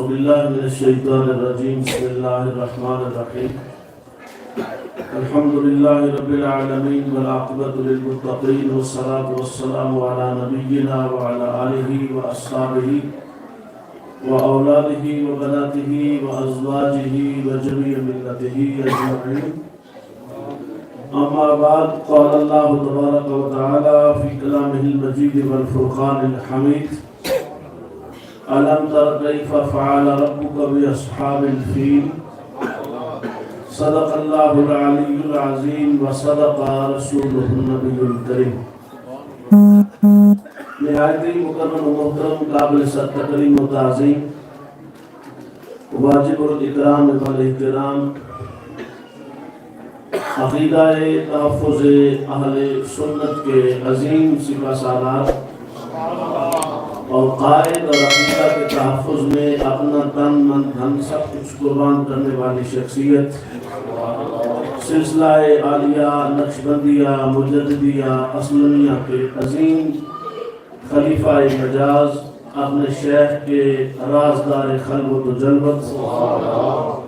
اعوذ باللہ من الشیطان الرجیم بسم اللہ الرحمن الرحیم الحمدللہ رب العالمین والعاقبۃ للمتقین والصلاة والسلام علی نبینا وعلی آلہ واصحابہ واولادہ وبناتہ وازواجہ وجميع ملتہ اجمعین اما بعد قال اللہ تبارک وتعالی فی کلامہ المجید والفرقان الحمید ألم تر كيف فعل ربك بأصحاب الفيل صدق الله العلي العظيم وصدق رسوله النبي الكريم نہایت مکرم و محترم قابل صد تکریم و تعظیم واجب الاکرام والاحترام عقیدہ تحفظ اہل سنت کے عظیم سپہ سالار اور قائد اور عقیدہ کے تحفظ میں اپنا تن من دھن سب کچھ قربان کرنے والی شخصیت سلسلہ عالیہ نقشبندیہ مجددیہ اسلمیہ کے عظیم خلیفہ مجاز اپنے شیخ کے رازدار خلوت و جلوت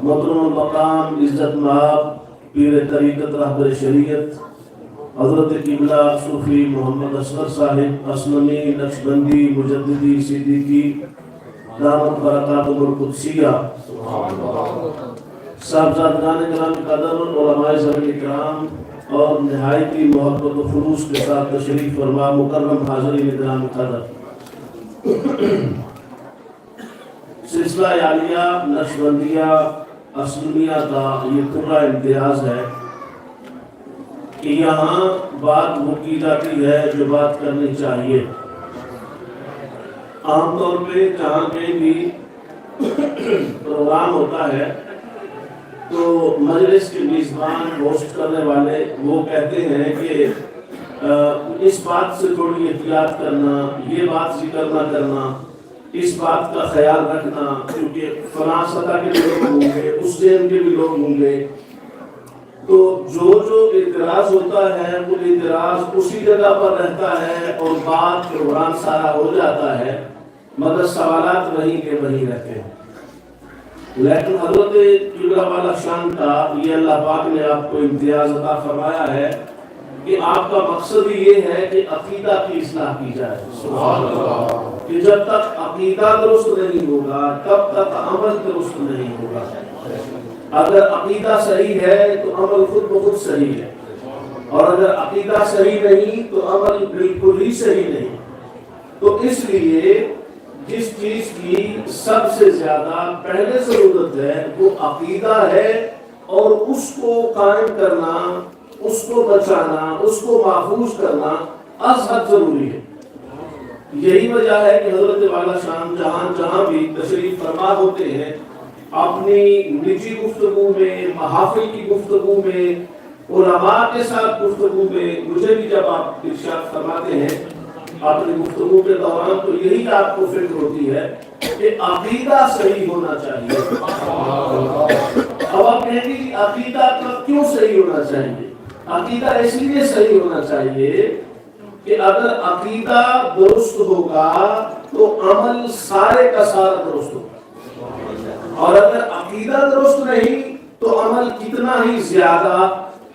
محترم المقام عزت مآب پیر طریقت رہبر شریعت حضرت قبلہ صوفی محمد اصغر صاحب اسلمی نقشبندی مجددی صدیقی دامت برکاتہ القدسیہ صاحبزادگان کرام قدر علماء زمین کرام اور نہایتی محبت و خلوص کے ساتھ تشریف فرما مکرم حاضرین کرام قدر سلسلہ عالیہ نقشبندیہ اسلمیہ کا یہ پورا امتیاز ہے کہ یہاں بات وہ کی جاتی ہے جو بات کرنی چاہیے۔ عام طور پہ جہاں کہیں بھی پروگرام ہوتا ہے تو مجلس کے میزبان ہوسٹ کرنے والے وہ کہتے ہیں کہ اس بات سے تھوڑی احتیاط کرنا، یہ بات ذکر نہ کرنا، اس بات کا خیال رکھنا کیونکہ فلاں سطح کے لوگ ہوں گے، اس دین کے بھی لوگ ہوں گے، تو جو اعتراض ہوتا ہے وہ اعتراض اسی جگہ پر رہتا ہے اور بات پروگرام سارا ہو جاتا ہے مگر سوالات وہیں کے وہیں رہتے ہیں۔ لیکن حضرت قبلہ والا شان کا یہ اللہ پاک نے آپ کو امتیاز عطا فرمایا ہے کہ آپ کا مقصد یہ ہے کہ عقیدہ کی اصلاح کی جائے، سبحان اللہ، کہ جب تک عقیدہ درست نہیں ہوگا تب تک عمل درست نہیں ہوگا۔ اگر عقیدہ صحیح ہے تو عمل خود بخود صحیح ہے، اور اگر عقیدہ صحیح نہیں تو عمل بالکل ہی صحیح نہیں۔ تو اس لیے جس چیز کی سب سے زیادہ پہلے ضرورت ہے وہ عقیدہ ہے، اور اس کو قائم کرنا، اس کو بچانا، اس کو محفوظ کرنا از حد ضروری ہے۔ یہی وجہ ہے کہ حضرت والا شان جہاں جہاں بھی تشریف فرما ہوتے ہیں اپنی نجی گفتگو میں، محافل کی گفتگو میں، علماء کے ساتھ گفتگو میں، مجھے بھی جب آپ ارشاد فرماتے ہیں اپنی گفتگو کے دوران تو یہی آپ کو فکر ہوتی ہے کہ عقیدہ صحیح ہونا چاہیے۔ اب آپ کہیں گے کہ عقیدہ کیوں صحیح ہونا چاہیے؟ عقیدہ اس لیے صحیح ہونا چاہیے کہ اگر عقیدہ درست ہوگا تو عمل سارے کا سارا درست ہوگا، اور اگر عقیدہ درست نہیں تو عمل کتنا ہی زیادہ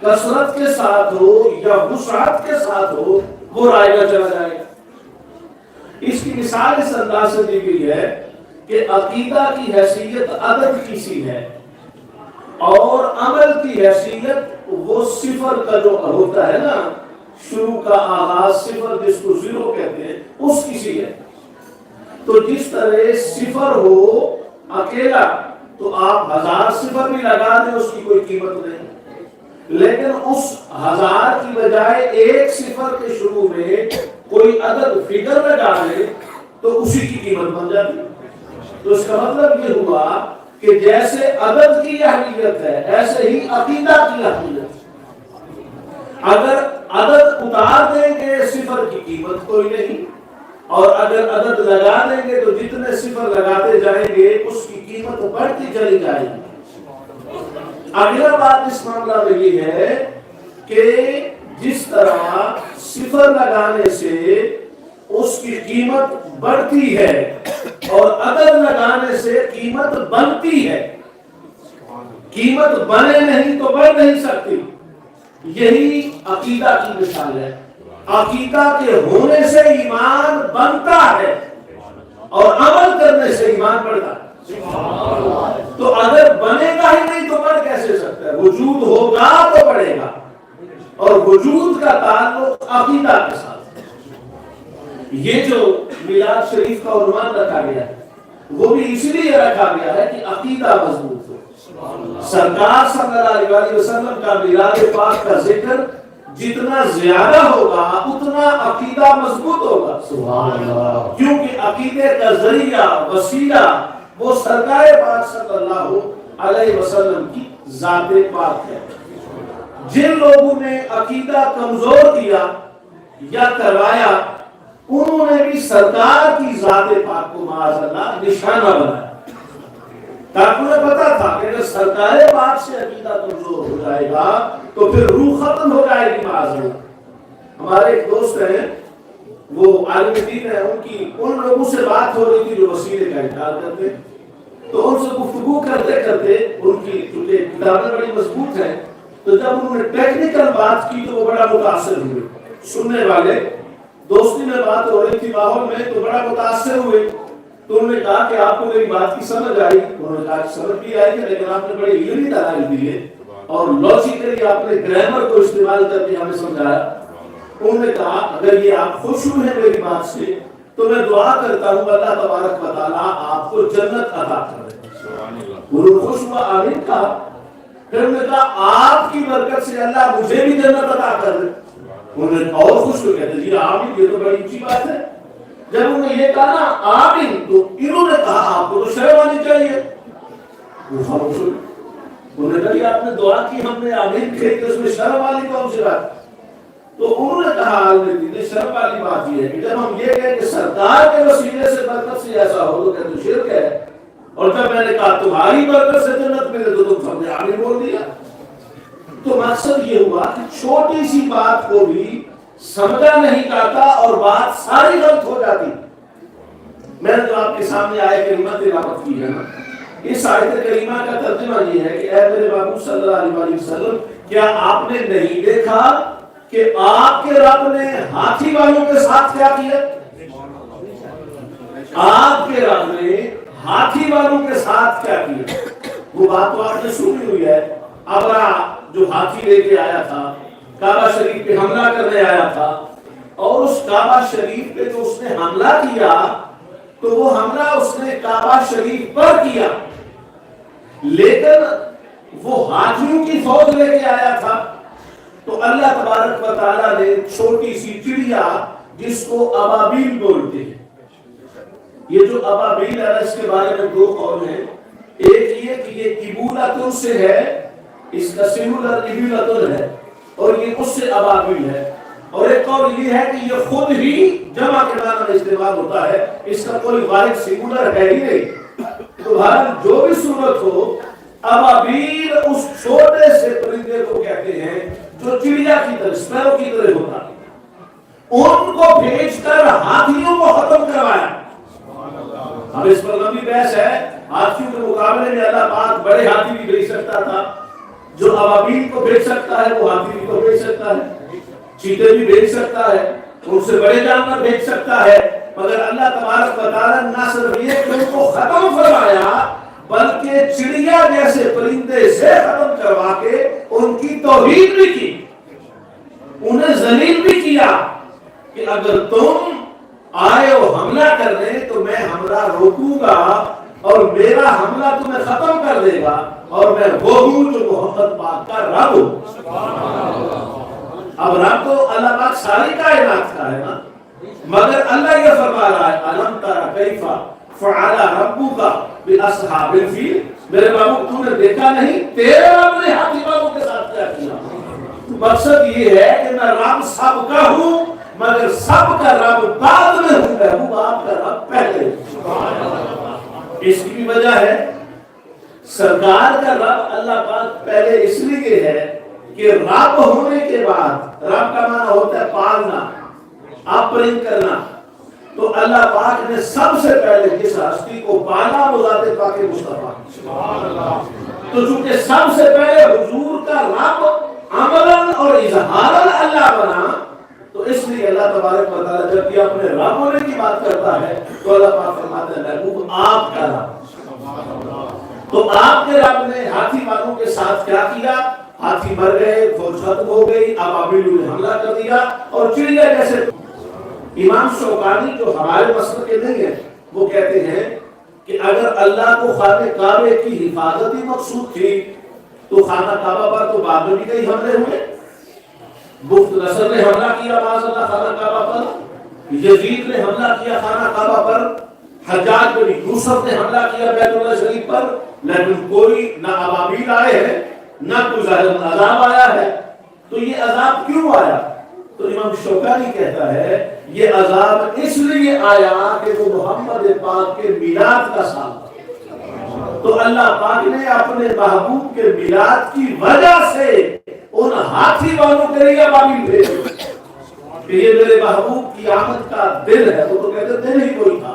کثرت کے ساتھ ہو یا وسعت کے ساتھ ہو وہ رائے گا چلا جائے گا۔ اس کی مثال اس انداز سے دی گئی ہے کہ عقیدہ کی حیثیت عدد کی سی ہے اور عمل کی حیثیت وہ صفر کا جو ہوتا ہے نا، شروع کا آغاز صفر جس کو زیرو کہتے ہیں اس کی سی ہے۔ تو جس طرح صفر ہو اکیلا تو آپ 1000 صفر بھی لگا دیں اس کی کوئی قیمت نہیں، لیکن اس 1000 کی بجائے ایک صفر کے شروع میں کوئی عدد فگر لگا دیں تو اسی کی قیمت بن جاتی ہے۔ تو اس کا مطلب یہ ہوا کہ جیسے عدد کی اہمیت ہے ایسے ہی عقیدہ کی اہمیت ہے۔ اگر عدد اتار دیں گے صفر کی قیمت کوئی نہیں، اور اگر عدد لگا دیں گے تو جتنے صفر لگاتے جائیں گے اس کی قیمت بڑھتی چلی جائے گی۔ اگلا بات اس معاملہ میں یہ ہے کہ جس طرح صفر لگانے سے اس کی قیمت بڑھتی ہے اور عدد لگانے سے قیمت بنتی ہے، قیمت بنے نہیں تو بن نہیں سکتی۔ یہی عقیدہ کی مثال ہے۔ عقیدہ کے ہونے سے ایمان بنتا ہے اور عمل کرنے سے ایمان بڑھتا ہے۔ تو اگر بنے گا ہی نہیں تو بڑھ کیسے سکتا ہے؟ وجود ہوگا تو بڑھے گا، اور وجود کا تعلق عقیدہ کے ساتھ ہے۔ یہ جو میلاد شریف کا عنوان رکھا گیا ہے وہ بھی اس لیے رکھا گیا ہے کہ عقیدہ مضبوط ہو۔ سرکار صلی اللہ علیہ وسلم کا میلاد پاک کا ذکر جتنا زیادہ ہوگا اتنا عقیدہ مضبوط ہوگا۔ سبحان اللہ۔ کیونکہ عقیدے کا ذریعہ وسیلہ وہ سرکار پاک صلی اللہ علیہ وسلم کی ذات پاک ہے۔ جن لوگوں نے عقیدہ کمزور کیا یا کروایا انہوں نے بھی سرکار کی ذات پاک کو معاذ اللہ نشانہ بنایا، تاکہ انہیں پتا تھا کہ اگر سرکار پاک سے عقیدہ کمزور ہو جائے گا تو پھر روح ختم ہو جائے گی معاذ اللہ۔ ہمارے ایک دوست ہیں، وہ عالم دین ہے، ان لوگوں سے بات ہو رہی تھی جو وسیلے کا انکار کرتے، تو ان سے گفتگو کرتے کرتے ان کی کیونکہ کتابیں بڑی مضبوط ہیں، تو جب انہوں نے ٹیکنیکل بات کی تو وہ بڑا متاثر ہوئے۔ سننے والے دوستی میں بات ہو رہی تھی ماحول میں تو بڑا متاثر ہوئے، تو انہوں نے کہا کہ آپ کو میری بات کی سمجھ آئی؟ انہوں نے کہا کہ سمجھ بھی آئی ہے، لیکن آپ نے بڑے علمی دلائل دیے اور لاجیکلی آپ نے گرامر کو استعمال کر کے ہمیں سمجھایا۔ انہوں نے کہا اگر یہ آپ خوش ہوئے ہیں میری بات سے تو میں دعا کرتا ہوں اللہ تبارک و تعالیٰ آپ کو جنت عطا کرے۔ انہوں نے خوش ہوا، آمین کہا۔ پھر انہوں نے کہا آپ کی برکت سے اللہ مجھے بھی جنت عطا کر دے۔ انہوں نے اور خوش ہو کہتے جی آمین، یہ تو بڑی اچھی بات ہے۔ جب انہوں نے یہ کہا نا آمین تو انہوں نے کہا آپ کو تو شرم آنی چاہیے۔ انہوں نے کہا کہ آپ نے دعا کی، ہم نے آمین کہی تو اس میں شرم والی کون سی بات؟ تو انہوں نے کہا شرم والی بات یہ ہے کہ جب ہم یہ کہیں کہ سرکار کے وسیلے سے برکت سے ایسا ہو تو کہتے شرک ہے، اور جب میں نے کہا تمہاری برکت سے جنت ملے تو تم سب نے آمین بول دیا۔ تو مقصد یہ ہوا کہ چھوٹی سی بات کو بھی سمجھا نہیں جاتا اور بات ساری غلط ہو جاتی۔ میں نے جو آپ کے سامنے آیت کریمہ تلاوت کی ہے نا، اس آیت کریمہ کا ترجمہ یہ ہے کہ اے میرے محبوب صلی اللہ علیہ وسلم، کیا آپ نے نہیں دیکھا کہ آپ کے رب نے ہاتھی والوں کے ساتھ کیا کیا؟ آپ کے رب نے ہاتھی والوں کے ساتھ کیا کیا؟ وہ بات تو آپ نے سنی ہوئی ہے، ابرا جو ہاتھی لے کے آیا تھا، کعبہ شریف پہ حملہ کرنے آیا تھا، اور اس کعبہ شریف پہ جو اس نے حملہ کیا تو وہ حملہ اس نے کعبہ شریف پر کیا، لیکن وہ ہاتھیوں کی فوج لے کے آیا تھا۔ تو اللہ تبارک و تعالیٰ نے چھوٹی سی چڑیا جس کو ابابیل بولتے ہیں، یہ جو ابابیل ہے اس کے بارے میں دو قول ہیں، ایک یہ کہ یہ ابولتن سے ہے، اس کا سنگولر ابولتن ہے اور یہ اس سے ابابیل ہے، اور ایک قول یہ ہے کہ یہ خود ہی جمع کے معنی میں استعمال ہوتا ہے، اس کا کوئی واحد سنگولر ہے ہی نہیں۔ تو ہر جو بھی صورت ہو، ابابیل اس چھوٹے سے پرندے کو کہتے ہیں جو چڑیا کی طرح اسپیرو کی طرح ہوتا ہے، ان کو بھیج کر ہاتھیوں کو ختم کروایا۔ اب اس پر لمبی بحث ہے، ہاتھیوں کے مقابلے میں اللہ پاک بڑے ہاتھی بھی بھیج سکتا تھا، جو ابابیل کو بھیج سکتا ہے وہ ہاتھی کو بھیج سکتا ہے، چیتے بھی بھیج سکتا ہے، ان سے بڑے جانور بھیج سکتا ہے، مگر اللہ تبارک و تعالیٰ نہ صرف یہ کہ ان کو ختم فرمایا بلکہ چڑیا جیسے پرندے سے ختم کروا کے ان کی توہین بھی کی، انہیں ذلیل بھی کیا کہ اگر تم آئے ہو حملہ کرنے تو میں حملہ روکوں گا اور میرا حملہ تمہیں ختم کر دے گا، اور میں وہ ہوں جو محمد پاک کا رب ہوں۔ اب رب تو اللہ پاک ساری کائنات کا ہے نا، مگر اللہ یہ فرما رہا ہے الم تر کیف فعل ربک باصحاب الفیل، میرے بابو تم نے دیکھا نہیں تیرے رب نے ہاتھی والوں کے ساتھ کیا کیا؟ مقصد یہ ہے کہ میں رب سب کا ہوں مگر سب کا رب بعد میں ہوں، محبوب آپ کا رب پہلے۔ اس کی وجہ ہے سرکار کا رب اللہ پاک پہلے اس لیے ہے کہ رب ہونے کے بعد، رب کا معنی ہوتا ہے پالنا، اپرنگ کرنا، تو اللہ پاک نے سب سے پہلے جس ہستی کو پالا وہ ذات پاک مصطفیٰ. تو چونکہ سب سے پہلے حضور کا رب عملاً اور اظہاراً اللہ بنا، تو اس لیے اللہ تبارک و تعالیٰ جب یہ اپنے رب ہونے کی بات کرتا ہے تو اللہ پاک فرماتے ہیں محبوب آپ کا رب. تو آپ کے رب نے ہاتھی والوں کے ساتھ کیا کیا؟ ہاتھی مر گئے، فوج ختم ہو گئی، ابابیل نے حملہ کر دیا اور چڑیا جیسے. امام شوکانی جو ہمارے مسلک کے نہیں ہیں وہ کہتے ہیں کہ اگر اللہ کو خانہ کعبے کی حفاظت ہی مقصود تھی تو خانہ کعبہ پر تو بعد میں بھی کئی حملے ہوئے. بخت نصر نے حملہ کیا معاذ اللہ خانہ کعبہ پر، یزید نے حملہ کیا خانہ کعبہ پر، حجاج بن یوسف نے حملہ کیا بیت اللہ شریف پر، لیکن کوئی نہ ابابیل آئے ہیں نہ کوئی ظاہر عذاب آیا ہے. تو یہ عذاب کیوں آیا؟ تو امام شوکانی کہتا ہے یہ عذاب اس لیے آیا کہ وہ محمد پاک کے میلاد کا سال تھا. تو اللہ پاک نے اپنے محبوب کے میلاد کی وجہ سے ان ہاتھی والوں کے لیے ابابیل بھیجے کہ یہ میرے محبوب کی آمد کا دن ہے. وہ تو کہتے دن ہی کوئی تھا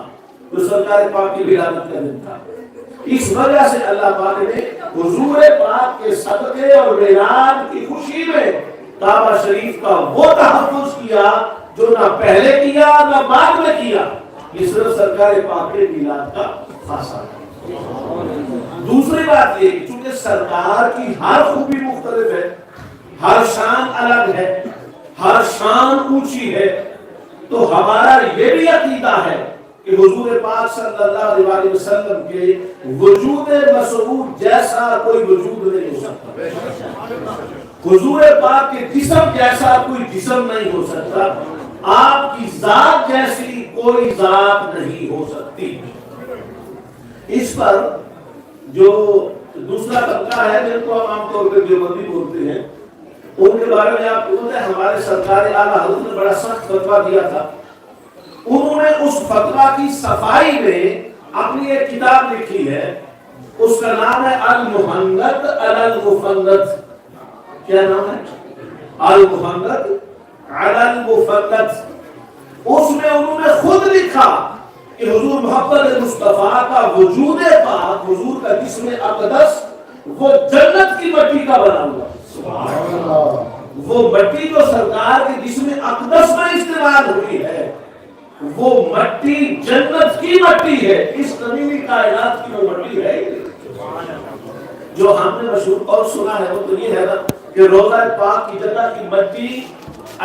جو سرکار پاک کی ولادت کا دن تھا. اس وجہ سے اللہ پاک نے حضور پاک کے صدقے اور میلاد کی خوشی میں کعبہ شریف کا وہ تحفظ کیا جو نہ پہلے کیا نہ بعد میں کیا. یہ صرف سرکار پاک کے میلاد کا خاصہ ہے. دوسری بات یہ کہ چونکہ سرکار کی ہر خوبی مختلف ہے، ہر شان الگ ہے، ہر شان اونچی ہے، تو ہمارا یہ بھی عقیدہ ہے کہ حضور پاک صلی اللہ علیہ وسلم کے وجود مسعود جیسا کوئی وجود نہیں ہو سکتا. حضور پاک کے جسم جیسا کوئی جسم نہیں ہو سکتا. آپ کی ذات جیسی کوئی ذات نہیں ہو سکتی. اس پر جو دوسرا طبقہ ہے جن کو ہم عام طور پہ دیوبندی بولتے ہیں، ان کے بارے میں آپ کو پتہ ہے ہمارے سرکار اعلیٰ حضرت نے بڑا سخت فتویٰ دیا تھا. انہوں نے اس فتویٰ کی صفائی میں اپنی ایک کتاب لکھی ہے، اس کا نام ہے المحنت علی المفنت. کیا نام ہے؟ المحنت علی المفنت. اس میں انہوں نے خود لکھا کہ حضور محمد مصطفیٰ کا وجود پاک، حضور کا جسم اقدس وہ جنت کی مٹی کا بنا ہوا. وہ مٹی جو سرکار کے جسم اقدس میں استعمال ہوئی ہے وہ مٹی جنت کی مٹی ہے. اس زمینی کائنات کی وہ مٹی ہے. جو ہم نے مشہور اور سنا ہے وہ تو یہ ہے نا کہ روضہ پاک کی جگہ کی مٹی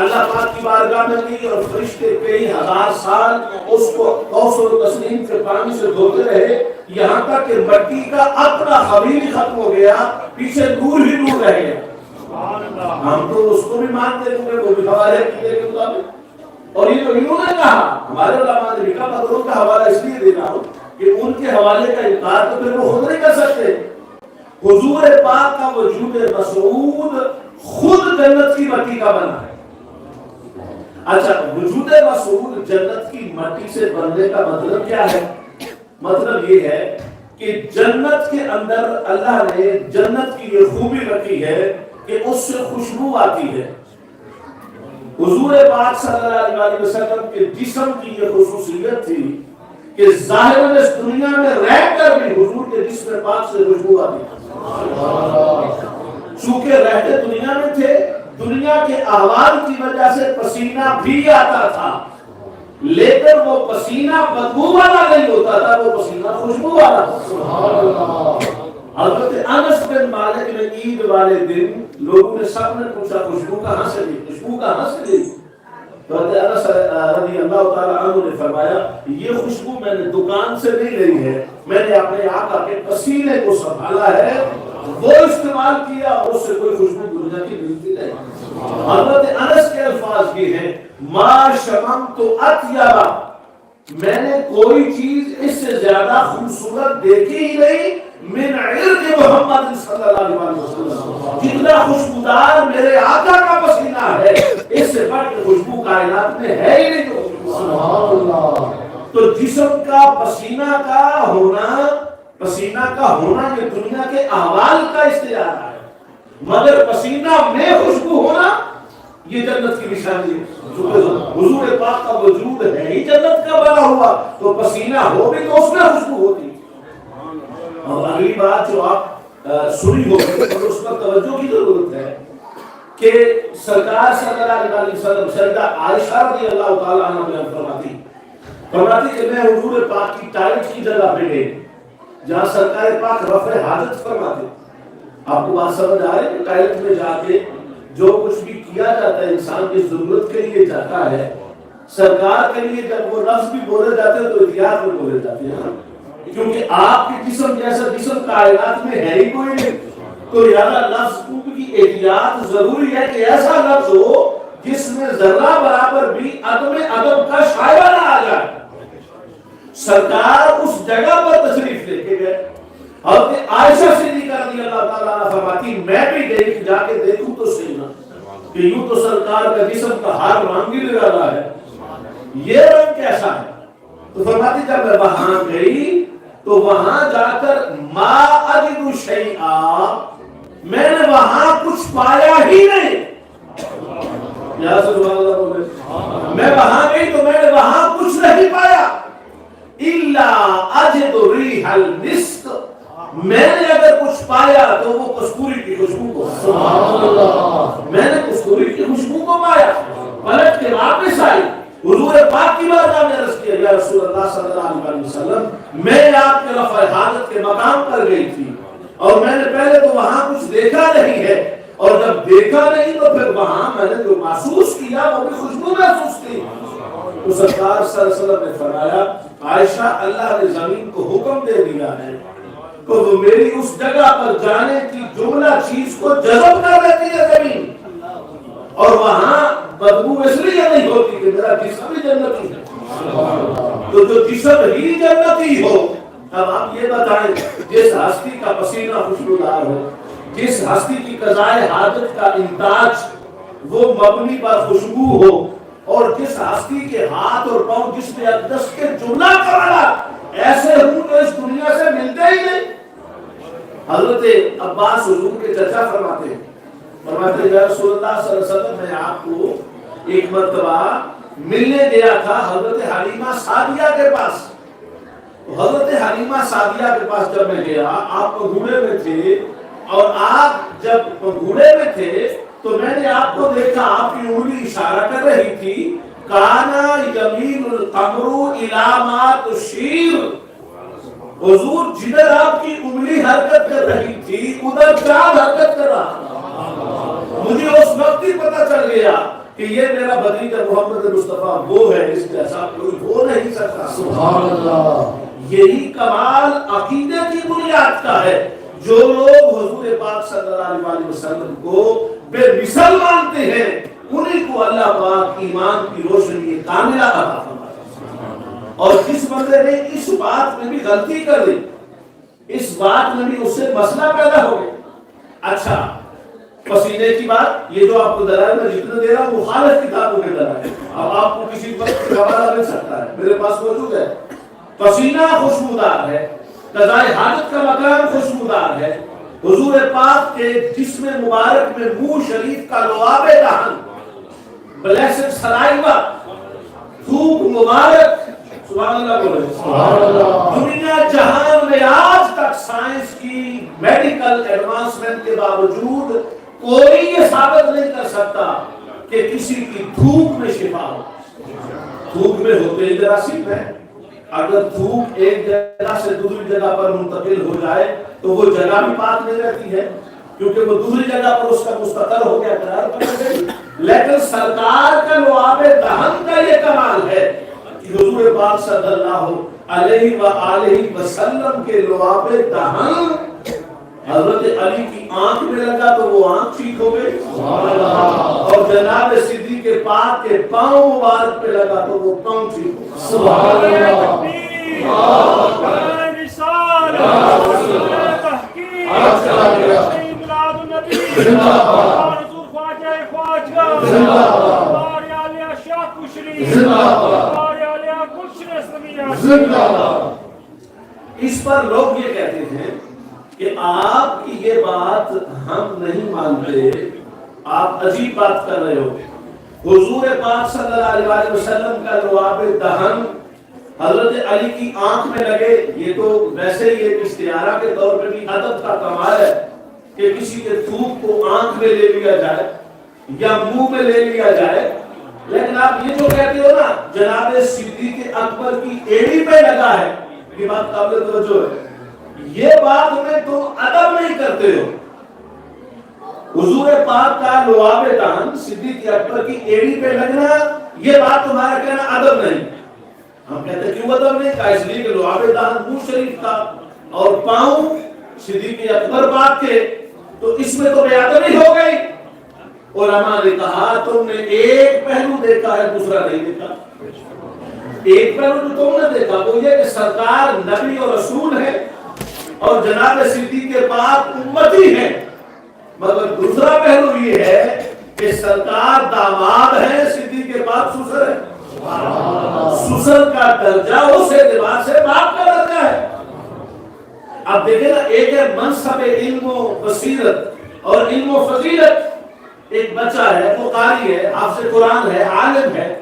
اللہ پاک کی بارگاہ میں گئی اور فرشتے کئی ہزار سال اس کو کوثر و تسنیم کے پانی سے دھوتے رہے، یہاں تک کہ مٹی کا اپنا خمیر ہی ختم ہو گیا، پیچھے نور ہی نور رہ گیا. ہم تو اس کو بھی مانتے ہیں وہ بھی حوالے کیے کے مطابق. اور یہ جو انہوں نے کہا ہمارے علماء نے لکھا، میں ان کا حوالہ اس لیے دینا ہوں کہ ان کے حوالے کا انکار تو پھر وہ خود نہیں کر سکتے. حضور پاک کا وجود مسعود خود جنت کی مٹی کا بنا ہے. اچھا، وجود مسعود جنت کی مٹی سے بننے کا مطلب کیا ہے؟ مطلب یہ ہے کہ جنت کے اندر اللہ نے جنت کی یہ خوبی رکھی ہے کہ اس سے خوشبو آتی ہے. حضور پاک صلی اللہ علیہ وسلم کے جسم کی یہ خصوصیت تھی کہ ظاہر اس دنیا میں رہ کر بھی حضور کے جسم پاک سے خوشبو آتی ہے. چونکہ رہتے دنیا میں تھے، دنیا کے احوال کی وجہ سے پسینہ بھی آتا تھا، لیکن وہ پسینہ بدبو والا نہیں ہوتا تھا، وہ پسینہ خوشبو والا تھا. حضرت انس بن مالک نے عید والے دن لوگوں نے سب نے پوچھا خوشبو کہاں سے لی، خوشبو کہاں سے لی؟ حضرت انس رضی اللہ تعالی عنہ نے فرمایا یہ خوشبو میں نے دکان سے نہیں لی ہے، میں نے اپنے آقا کے پسینے کو سنبھالا ہے، وہ استعمال کیا اور اس سے کوئی خوشبو دنیا کی ملتی نہیں. حضرت انس کے الفاظ یہ ہیں ما شممت اطیبا، میں نے کوئی چیز اس سے زیادہ خوبصورت دیکھی ہی نہیں من عرق محمد صلی اللہ علیہ وسلم. جتنا خوشبودار میرے آقا کا پسینہ ہے اس سے بڑھ کے خوشبو کائنات میں ہے ہی نہیں. سبحان اللہ. تو جسم کا پسینہ کا ہونا یہ دنیا کے احوال کا استعارہ ہے، مگر پسینہ میں خوشبو ہونا یہ جنت کی نشانی ہے. حضور پاک کا وجود ہے ہی جنت کا بنا ہوا، تو پسینہ ہو بھی تو اس میں خوشبو ہوتی. اور اگلی بات جو آپ سنی ہوگی اور اس پر توجہ کی ضرورت ہے کہ سرکار صلی اللہ علیہ وسلم سیدہ عائشہ رضی اللہ تعالیٰ عنہ بیان فرماتی کہ میں حضور پاک کی ٹائلٹ کی جگہ پہ گئی جہاں سرکار پاک رفع حاجت فرماتے. آپ کو بات سمجھ آ رہی ہے کہ ٹائلٹ میں جا کے جو کچھ بھی کیا جاتا ہے انسان کی ضرورت کے لیے جاتا ہے، سرکار کے لیے جب وہ لفظ بھی بولے جاتے ہیں تو احتیاط میں بولے جاتے ہیں، کیونکہ آپ کے جسم جیسا جسم کائنات میں ہے ہی کوئی نہیں. تو لہذا لفظ کی احتیاط ضروری ہے کہ ایسا لفظ ہو جس میں ذرہ برابر بھی عدم ادب کا شائبہ نہ آ جائے. سرکار اس جگہ پر تشریف لے کے گئے. حضرت عائشہ صدیقہ رضی اللہ تعالیٰ عنہ فرماتی میں بھی جا کے دیکھوں تو صحیح نہ کہ یوں تو سرکار کا جسم کا ہر رنگ ہی نرالا ہے، یہ رنگ کیسا ہے؟ تو فرماتی جب میں وہاں گئی تو وہاں جا کر ما اجد شیئا، میں نے وہاں کچھ پایا ہی نہیں. یا سبحان اللہ بولے. میں وہاں گئی تو میں نے وہاں کچھ نہیں پایا. الا اجد ریح المسک، میں نے اگر کچھ پایا تو وہ کستوری کی خوشبو کو. سبحان اللہ. میں نے کستوری کی خوشبو کو پایا. پلٹ کے واپس آئی، حضور پاک کی بارگاہ میں عرض کیا یا رسول اللہ صلی اللہ علیہ وسلم میں آپ کے رفع حاجت کے مقام پر گئی تھی اور میں نے پہلے تو وہاں کچھ دیکھا نہیں ہے، اور جب دیکھا نہیں تو پھر وہاں میں نے جو محسوس کیا وہ بھی خوشبو محسوس کی. تو سرکار صلی اللہ علیہ وسلم نے فرمایا عائشہ اللہ نے زمین کو حکم دے دیا ہے تو وہ میری اس جگہ پر جانے کی جملہ چیز کو جذب کر دیتی ہے زمین، اور وہاں بدبو اس لیے نہیں ہوتی کہ میرا جسم بھی جنتی ہے. تو جو جسم ہی جنتی ہو، اب آپ یہ بتائیں جس ہستی کا پسینہ خوشبودار ہو، جس ہستی کی قضائے حاجت کا انتاج وہ مبنی پر خوشبو ہو، اور جس ہستی کے ہاتھ اور پاؤں جس میں اقدس کے جملہ کرانا ایسے ہوں تو اس دنیا سے ملتے ہی نہیں. حضرت عباس حضور کے چچا فرماتے ہیں یا رسول اللہ صلی اللہ علیہ وسلم میں آپ کو ایک مرتبہ ملنے گیا تھا حضرت حلیمہ سعدیہ کے پاس. حضرت حلیمہ سعدیہ کے پاس جب میں گیا آپ گھوڑے میں تھے، اور آپ جب گھوڑے میں تھے تو میں نے آپ کو دیکھا آپ کی انگلی اشارہ کر رہی تھی. کانا یمین القمر الی ما تشیر، حضور جدھر آپ کی انگلی حرکت کر رہی تھی ادھر چاند حرکت کر رہا تھا. مجھے اس وقت ہی پتہ چل گیا کہ یہ میرا بھتیجا محمد مصطفیٰ وہ ہے اس جیسا کوئی ہو نہیں سکتا. سبحان اللہ. یہی کمال عقیدے کی بنیاد کا ہے. جو لوگ حضور پاک صلی اللہ علیہ وسلم کو بے مثل مانتے ہیں انہیں کو اللہ پاک ایمان کی روشنی کاملہ عطا فرماتا ہے. اور جس بندے نے اس بات میں بھی غلطی کر دی، اس بات میں بھی اس سے مسئلہ پیدا ہو گیا. اچھا پسینے کی بات، یہ جو آپ کو دلائل میں جتنے دے رہا ہوں مخالف کتابوں کے دلائل، اب آپ کو کسی وقت حوالہ مل سکتا ہے، میرے پاس موجود ہے. پسینہ خوشبودار ہے، قضائے حاجت کا مقام خوشبودار ہے. حضور پاک کے جسم مبارک میں منہ شریف کا لعاب دہن، بلیسڈ سلائیوا، تھوک مبارک، سبحان اللہ بولے. دنیا جہان میں آج تک سائنس کی میڈیکل ایڈوانسمنٹ کے باوجود کوئی یہ ثابت نہیں کر سکتا کہ کسی کی تھوک میں شفا ہو. تھوک میں ہوتے جراثیم ہے، اگر تھوک ایک جگہ سے دوسری جگہ پر منتقل ہو جائے تو وہ جگہ بھی پاک نہیں رہتی ہے کیونکہ وہ دوسری جگہ پر اس کا مستقر ہو گیا قرار پا گئی. لیکن سرکار کا لعاب دہن کا یہ کمال ہے کہ حضور پاک صلی اللہ علیہ وآلہ وسلم کے لعاب دہن حضرت علی کی آنکھ میں لگا تو وہ آنکھ ٹھیک ہو گئی، اور جناب صدیق پاک کے پاؤں مبارک پہ لگا تو وہ پاؤں ٹھیک ہو گئی. سبحان اللہ. اس پر لوگ یہ کہتے ہیں کہ آپ کی یہ بات ہم نہیں مانتے، آپ عجیب بات کر رہے ہو. حضور پاک صلی اللہ علیہ وسلم کا لعاب دہن حضرت علی کی آنکھ میں لگے، یہ تو ویسے ہی ایک استعارہ کے طور پر بھی ادب کا کمال ہے کہ کسی کے تھوک کو آنکھ میں لے لیا جائے یا منہ میں لے لیا جائے، لیکن آپ یہ جو کہتے ہو نا جناب صدیق اکبر کی ایڑی پہ لگا ہے، یہ بات قابل توجہ ہے، یہ بات میں تم ادب نہیں کرتے ہو۔ حضور پاک کا لعاب دہن صدیق اکبر کی ایڑی پہ لگنا، یہ بات تمہارا کہنا ادب نہیں۔ ہم کہتے ہیں کیوں ادب نہیں؟ کہا اس لیے کہ لعاب دہن منہ شریف تھا اور پاؤں صدیق اکبر پاک کے، تو اس میں تو بے ادبی ہو گئی۔ علماء نے کہا تم نے ایک پہلو دیکھا ہے، دوسرا نہیں دیکھا۔ ایک پہلو تو تم نے دیکھا وہ یہ کہ سرکار نبی اور رسول ہے اور جناب صدیق پاک امتی ہے، مگر دوسرا پہلو یہ ہے کہ سرکار داماد ہے، صدیق پاک سسر ہے۔ سسر کا درجہ اس اعتبار سے باپ کا درجہ ہے۔ اب دیکھیں نا، ایک ہے منصب علم و بصیرت اور علم و فضیلت۔ ایک بچہ ہے، وہ قاری ہے، حافظ قرآن ہے، عالم ہے،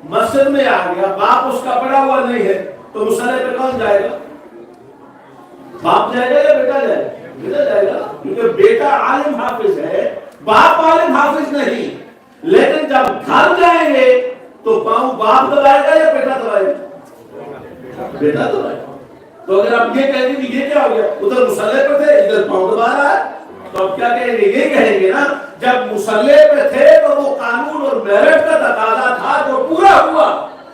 مسجد میں آ گیا، باپ اس کا پڑھا ہوا نہیں ہے، تو مصلی پہ کون جائے گا؟ باپ جائے گا یا بیٹا جائے گا؟ بیٹا جائے گا، کیونکہ بیٹا عالم حافظ ہے، باپ عالم حافظ نہیں۔ لیکن جب گھر جائیں گے تو پاؤں باپ دبائے گا یا بیٹا دبائے گا؟ بیٹا دبائے گا۔ تو اگر آپ یہ کہیں گے کہ یہ کیا ہو گیا، ادھر مصلی پہ تھے ادھر پاؤں دبا رہا ہے، تو اب کیا کہیں گے؟ یہ کہیں گے نا جب مصلی پہ تھے تو وہ قانون اور میرٹ کا تقاضا تھا جو پورا ہوا،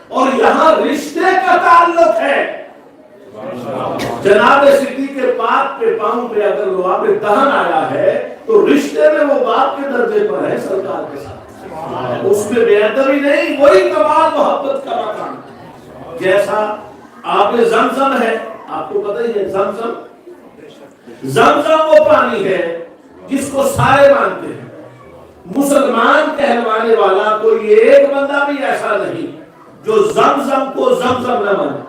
اور یہاں رشتے کا تعلق ہے۔ جناب صدیق پاک کے پاؤں پہ اگر لعاب دہن آیا ہے تو رشتے میں وہ باپ کے درجے پر ہے سرکار کے ساتھ، اس میں بے ادبی نہیں، وہی کمال محبت کا مقام۔ جیسا آپ زمزم ہے، آپ کو پتہ ہی ہے زمزم، زمزم وہ پانی ہے جس کو سارے مانتے ہیں، مسلمان کہلوانے والا کوئی ایک بندہ بھی ایسا نہیں جو زمزم کو زمزم نہ مانے۔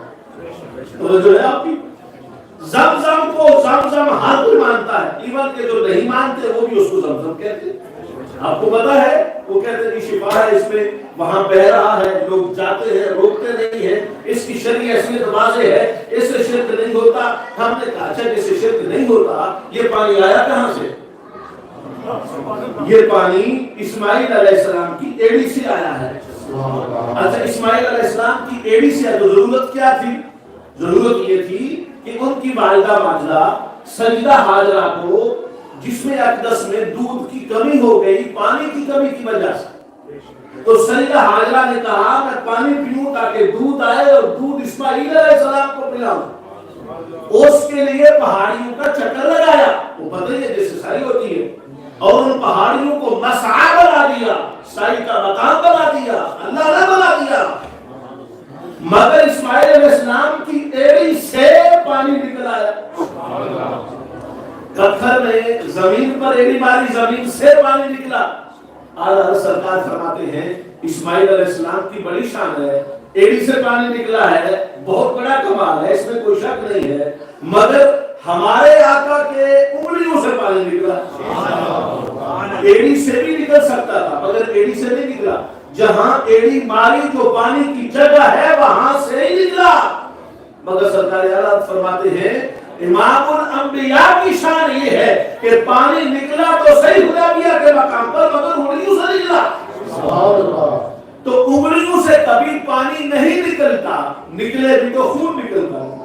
تو جو ہے آپ کی زمزم کو زمزم ہر کوئی مانتا ہے، ایون کہ جو نہیں مانتے وہ بھی اس کو زمزم کہتے ہیں۔ آپ کو پتا ہے وہ کہتے ہیں شفا ہے اس میں، وہاں بہ رہا ہے، لوگ جاتے ہیں روکتے نہیں ہیں، اس کی شرعی حیثیت واضح ہے، اس سے شرک نہیں ہوتا۔ ہم نے کہا اچھا جس سے شرک نہیں ہوتا یہ پانی آیا کہاں سے؟ یہ پانی اسماعیل علیہ السلام کی ایڑی سے آیا ہے۔ اچھا اسماعیل علیہ السلام کی ایڑی سے تو ضرورت کیا تھی؟ ضرورت یہ تھی کہ ان کی والدہ ماجدہ سیدہ ہاجرہ کو جسم اقدس میں دودھ کی کمی ہو گئی پانی کی کمی کی وجہ سے، تو سیدہ ہاجرہ نے کہا میں پانی پیوں تاکہ دودھ آئے اور دودھ اسماعیل علیہ السلام کو پلاؤں۔ اس کے لیے پہاڑیوں کا چکر لگایا، وہ پتہ ہی ہے جیسے سائی ہوتی ہے، اور ان پہاڑیوں کو مسعی بنا دیا، سائی کا مقام بنا دیا، اللہ نے بنا دیا۔ مگر اسماعیل علیہ السلام کی ایڑی سے پانی نکل آیا۔ پتھر میں زمین پر ایڑی ماری، زمین سے پانی نکلا۔ آج سرکار فرماتے ہیں اسماعیل علیہ السلام کی بڑی شان ہے، ایڑی سے پانی نکلا ہے، بہت بڑا کمال ہے، اس میں کوئی شک نہیں ہے، مگر ہمارے آقا کے انگلیوں سے پانی نکلا۔ ایڑی سے بھی نکل سکتا تھا مگر ایڑی سے نہیں نکلا، جہاں ایڑی ماری جو پانی کی جگہ ہے وہاں سے ہی نکلا۔ مگر سرکار اعلیٰ فرماتے ہیں امام الانبیاء کی شان یہ ہے کہ پانی نکلا تو صحیح حدیبیہ کے مقام پر مگر انگلیوں سے نکلا۔ تو انگلیوں سے کبھی پانی نہیں نکلتا، نکلے بھی تو خون نکلتا ہے۔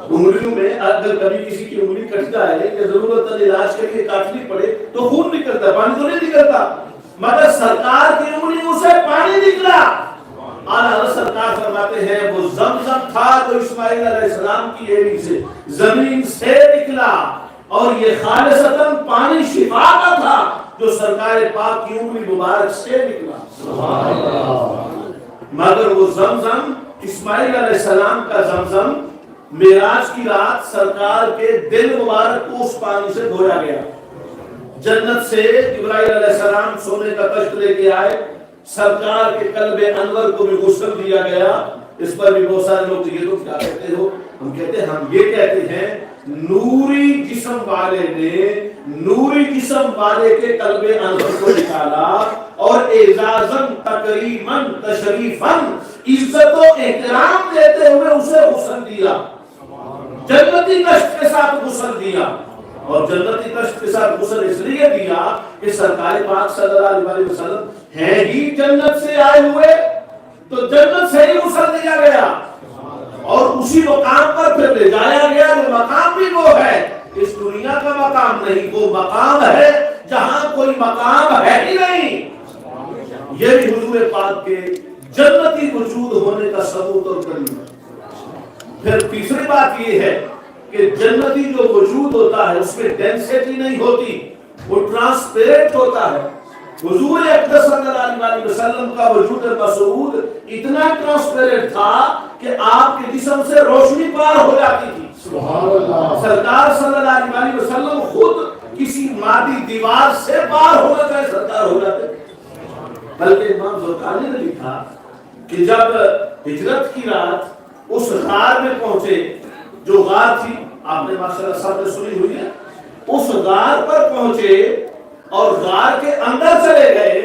انگلیوں میں اگر کبھی کسی کی انگلی کٹ جائے یا ضرورت علاج کے لیے کاٹنی پڑے تو خون نکلتا ہے، پانی تو نہیں نکلتا، مگر سرکار کی انگلیوں سے پانی نکلا۔ آج سرکار فرماتے ہیں وہ زمزم تھا جو اسماعیل علیہ السلام کی ایڑی سے زمین سے نکلا، اور یہ خالصتاً پانی شفا کا تھا جو سرکار پاک کی انگلی مبارک سے نکلا۔ مگر وہ زمزم اسماعیل علیہ السلام کا زمزم معراج کی رات سرکار کے دل مبارک کو اس پانی سے دھویا گیا۔ جنت سے جبرائیل علیہ السلام سونے کا تخت لے کے آئے، سرکار کے قلب انور کو بھی غسل دیا گیا۔ اس پر بھی بہت سارے لوگ یہ تو کیا کہتے ہو؟ ہم کہتے ہیں ہم یہ کہتے ہیں نوری جسم والے نے نوری جسم والے کے قلب انور کو نکالا اور اعزازاً تکریماً تشریفاً عزت و احترام دیتے ہوئے اسے غسل دیا، جنتی کشت کے ساتھ غسل دیا. اور جنتی کشت کے ساتھ غسل اس لیے دیا کہ سرکار پاک صلی اللہ علیہ وسلم ہیں ہی جنت سے آئے ہوئے، تو جنت سے ہی غسل دیا گیا اور اسی مقام پر پھر لے جایا گیا. وہ مقام بھی وہ ہے، اس دنیا کا مقام نہیں، وہ مقام ہے جہاں کوئی مقام ہے ہی نہیں. یہ بھی حضور پاک کے جنتی وجود ہونے کا ثبوت اور دلیل ہے. پھر تیسری بات یہ ہے کہ جنتی جو وجود ہوتا ہے اس میں ڈینسٹی نہیں ہوتی، وہ ٹرانسپیرنٹ ہوتا ہے. حضور اقدس صلی اللہ علیہ وسلم کا وجود مسعود اتنا ٹرانسپیرنٹ تھا کہ آپ کے جسم سے روشنی پار ہو جاتی تھی. سبحان اللہ. سرکار صلی اللہ علیہ وسلم خود کسی مادی دیوار سے پار ہونا چاہے سرکار ہو جاتے. بلکہ امام زرقانی نے لکھا کہ جب ہجرت کی رات اس غار میں پہنچے، جو غار تھی آپ نے ماشاءاللہ صاحب نے سنی ہوئی ہے، اس غار پر پہنچے اور غار کے اندر چلے گئے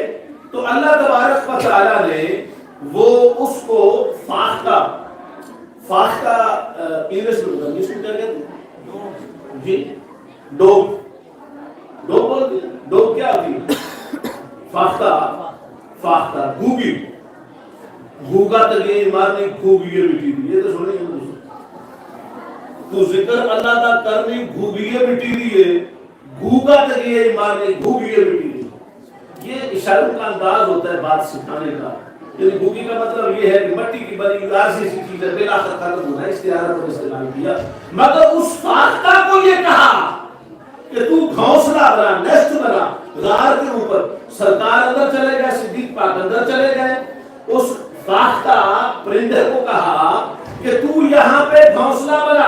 تو اللہ تبارک و تعالیٰ نے وہ اس کو فاختہ انگلش میں کیا کہتے ہیں جی، ڈوب بولتے ہیں. ڈوب کیا ہوتی فاختہ گوگی، گوگا تک یہ مارنی گوگی مٹی دی. یہ تو سنے گے تو ذکر اللہ کا کرنی گوگی مٹی دی ہے، گوگا تک یہ مارنی گوگی مٹی دی. یہ اشاروں کا انداز ہوتا ہے بات سکھانے کا. یعنی گوگی کا مطلب یہ ہے کہ مٹی کی بنی عارضی سی چیز ہے، بلا خط ختم ہونا ہے، استعارہ کو استعمال کیا. مگر اس فاختہ کو یہ کہا کہ تو گھونسلہ بنا، نیسٹ بنا غار کے اوپر. سرکار اندر چلے گئے، صدیق پاک اندر چلے گئے. اس فاختہ پرندے کو کہا کہ تو یہاں پہ گھونسلہ بنا.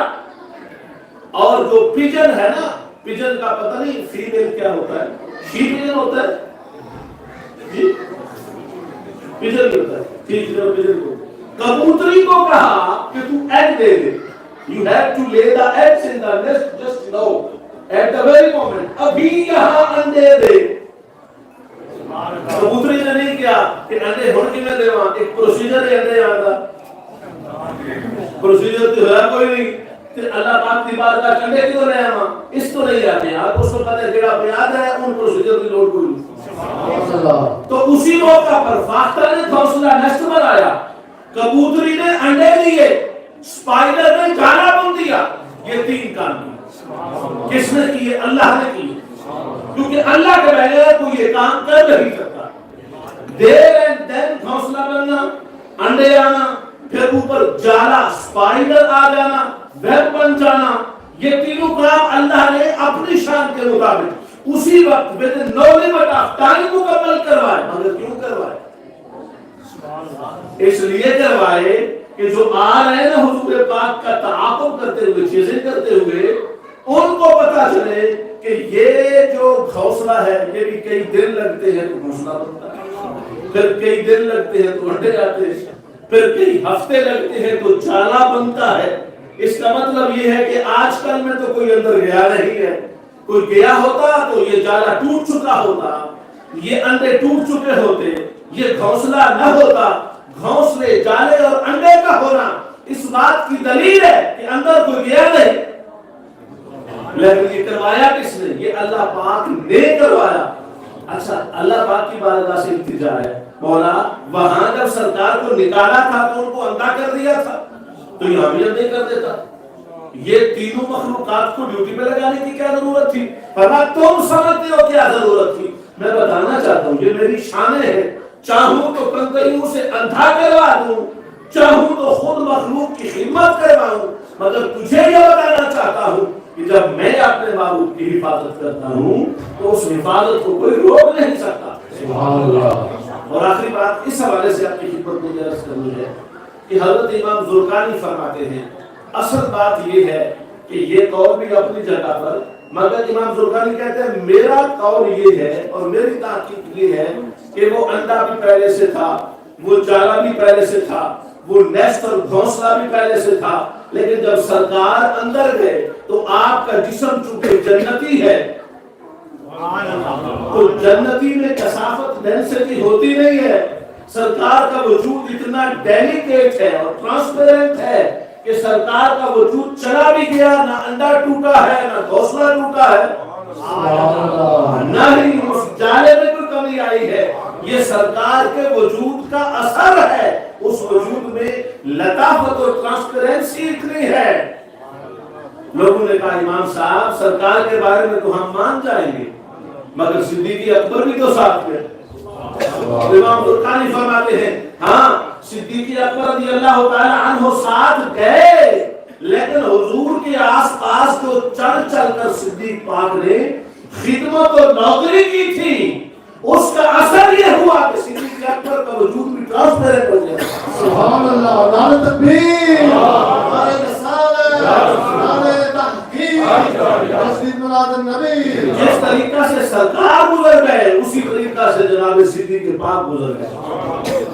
اور جو پیجن ہے نا، پیجن کا پتہ نہیں فیمیل کیا ہوتا ہے، شی پیجن ہوتا ہے جی، پیجن بھی ہوتا ہے. ٹھیک ہے، پیجن کو کبوتری کو کہا کہ تو egg they they. You have to lay the eggs in the nest just now at the very moment. ابھی یہاں انڈے دے. کبوتری نے نہیں کیا کہ انڈے ہون کی میں دے وہاں، ایک پروسیجر ہے انڈے آگا. پروسیجر تو ہے کوئی نہیں کہ اللہ پاک کی بات کا کنڈے کیوں رہے ہیں وہاں، اس تو نہیں آتے. آپ اس کو کہتے ہیں جڑا پیاد ہے ان پروسیجر کی لوڑ کوئی نہیں. تو اسی موقع پر فاختہ نے گھونسلہ نیسٹ بنایا، کبوتری نے انڈے دیے، اسپائڈر نے جالا بن دیا. یہ تین کام کیے. کس نے کیے؟ اللہ نے کیے. کیونکہ اللہ کے بغیر کوئی یہ کام کر نہیں سکتا. دیر اینڈ دین گھونسلہ بننا، انڈے آنا، پھر اوپر جالا اسپائڈر آ جانا، ویب بن جانا، یہ تینوں کام اللہ نے اپنی شان کے مطابق اسی وقت نو لیمٹ آف ٹائم مکمل کروائے. مگر کیوں کروائے؟ اس لیے کروائے کہ جو آ رہے ہیں نا حضور پاک کا تعاقب کرتے ہوئے، چیزیں کرتے ہوئے، ان کو پتا چلے کہ یہ جو گھونسلہ ہے یہ بھی کئی دن لگتے ہیں تو گھونسلہ بنتا ہے، پھر کئی دن لگتے ہیں تو انڈے آتے ہیں، پھر کئی ہفتے لگتے ہیں تو جالا بنتا ہے. اس کا مطلب یہ ہے کہ آج کل میں تو کوئی اندر گیا نہیں ہے. کوئی گیا ہوتا تو یہ جالا ٹوٹ چکا ہوتا، یہ انڈے ٹوٹ چکے ہوتے، یہ گھونسلہ نہ ہوتا. گھونسلے، جالے اور انڈے کا ہونا اس بات کی دلیل ہے کہ اندر کوئی گیا نہیں. لیکن یہ کروایا کس نے؟ یہ اللہ پاک نے کروایا. اچھا، اللہ پاک کی بارگاہ سے التجا ہے، مولا وہاں جب سرکار کو نکالا تھا تو ان کو اندھا کر دیا تھا، تو یہاں بھی اندھے کر دیتا. یہ تینوں مخلوقات کو ڈیوٹی پہ لگانے کی کیا ضرورت تھی؟ فرمایا تم سمجھتے ہو کیا ضرورت تھی. میں بتانا چاہتا ہوں یہ میری شان ہے. چاہوں تو بندیوں سے اندھا کروا دوں، چاہوں تو خود مخلوق کی خدمت کرواؤں. مگر تجھے یہ بتانا چاہتا ہوں کہ جب میں اپنے معبود کی حفاظت کرتا ہوں تو اس حفاظت کو کوئی روک نہیں سکتا. سبحان اللہ. اور آخری بات اس حوالے سے آپ کی خدمت میں عرض کرنی ہے کہ حضرت امام زرقانی فرماتے ہیں، اصل بات یہ ہے کہ یہ قول بھی اپنی جگہ پر، مگر امام زرقانی کہتے ہیں میرا قول یہ ہے اور میری تحقیق یہ ہے کہ وہ انڈا بھی پہلے سے تھا، وہ جالا بھی پہلے سے تھا، وہ نیسٹ اور گھونسلہ بھی پہلے سے تھا. لیکن جب سرکار اندر گئے تو آپ کا جسم چونکہ جنتی ہے تو جنتی میں کثافت ڈینسٹی ہوتی نہیں ہے. سرکار کا وجود اتنا ڈیلیکیٹ ہے اور ٹرانسپیرنٹ ہے کہ سرکار کا وجود چلا بھی گیا، نہ انڈا ٹوٹا ہے نہ گھونسلہ ٹوٹا ہے، نہ ہی اس جالے میں کوئی کمی آئی ہے. یہ سرکار کے وجود کا اثر ہے. اس وجود میں لطافت اور ٹرانسپیرنسی اتنی ہے. لوگوں نے کہا امام صاحب سرکار کے بارے میں تو ہم مان جائیں گے مگر صدیق اکبر بھی تو ساتھ میں. امام برقانی فرماتے ہیں ہاں صدیق اکبر رضی اللہ تعالی عنہ ساتھ گئے، لیکن حضور کے آس پاس جو چل چل کر صدیق پاک نے خدمت اور نوکری کی تھی اس کا اثر یہ ہوا کہ صدیق اکبر کا وجود بھی ٹرانسپیرنٹ ہو گیا. سبحان اللہ، نعرہ تکبیر، نعرہ رسالت، نعرہ تحقیق، تسلیم میلاد النبی. جس طریقہ سے سرکار گزر گئے اسی طریقہ سے جناب صدیق پاک گزر گئے.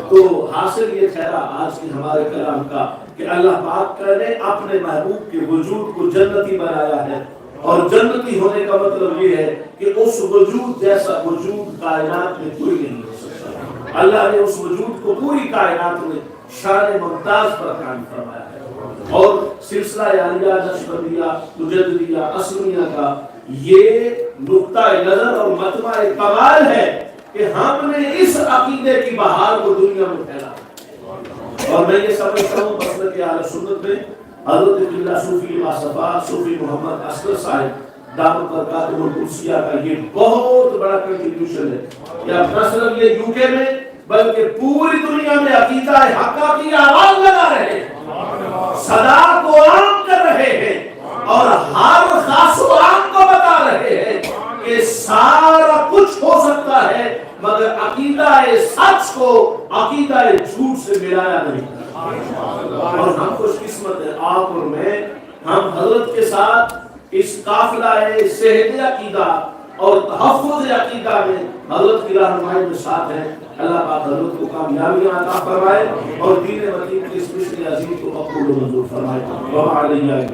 تو حاصل یہ ٹھہرا آج کی ہمارے کلام کا کہ اللہ پاک نے اپنے محبوب کے وجود کو جنتی بنایا ہے، اور جنتی ہونے کا مطلب یہ ہے کہ اس وجود جیسا وجود کائنات میں کوئی نہیں ہو سکتا. اللہ نے اس وجود کو پوری کائنات میں شان ممتاز پر قائم فرمایا ہے. اور سلسلہ عالیہ نقشبندیہ مجددیہ اسمیہ کا یہ نقطہ نظر اور مطمع کمال ہے کہ ہم نے اس عقیدے کی بہار کو دنیا میں پھیلا. اور میں یہ سمجھتا ہوں مسلک اہل سنت میں حضرت قبلہ صوفی مصطفیٰ صوفی محمد اصغر صاحب دامت برکاتہ القدسیہ کا یہ بہت بڑا کنٹریبیوشن ہے. یا نہ صرف یہ یو کے میں بلکہ پوری دنیا میں عقیدہ حقہ کی آواز لگا رہے ہیں، صدا کو عام کر رہے ہیں اور ہر خاص و عام کو بتا رہے ہیں کہ سارا کچھ ہو سکتا ہے مگر عقیدہ سچ کو عقیدہ جھوٹ سے ملایا نہیں. اور ہم خوش قسمت ہیں آپ اور میں، ہم حضرت کے ساتھ اس قافلہ صحت عقیدہ اور تحفظ عقیدہ میں حضرت کی رہنمائی میں ساتھ ہیں. اللہ پاک حضرت کو کامیابیاں عطا فرمائے اور دین مدین کی اس مشن عظیم کو مقبول و منظور فرمائے. وعلیہ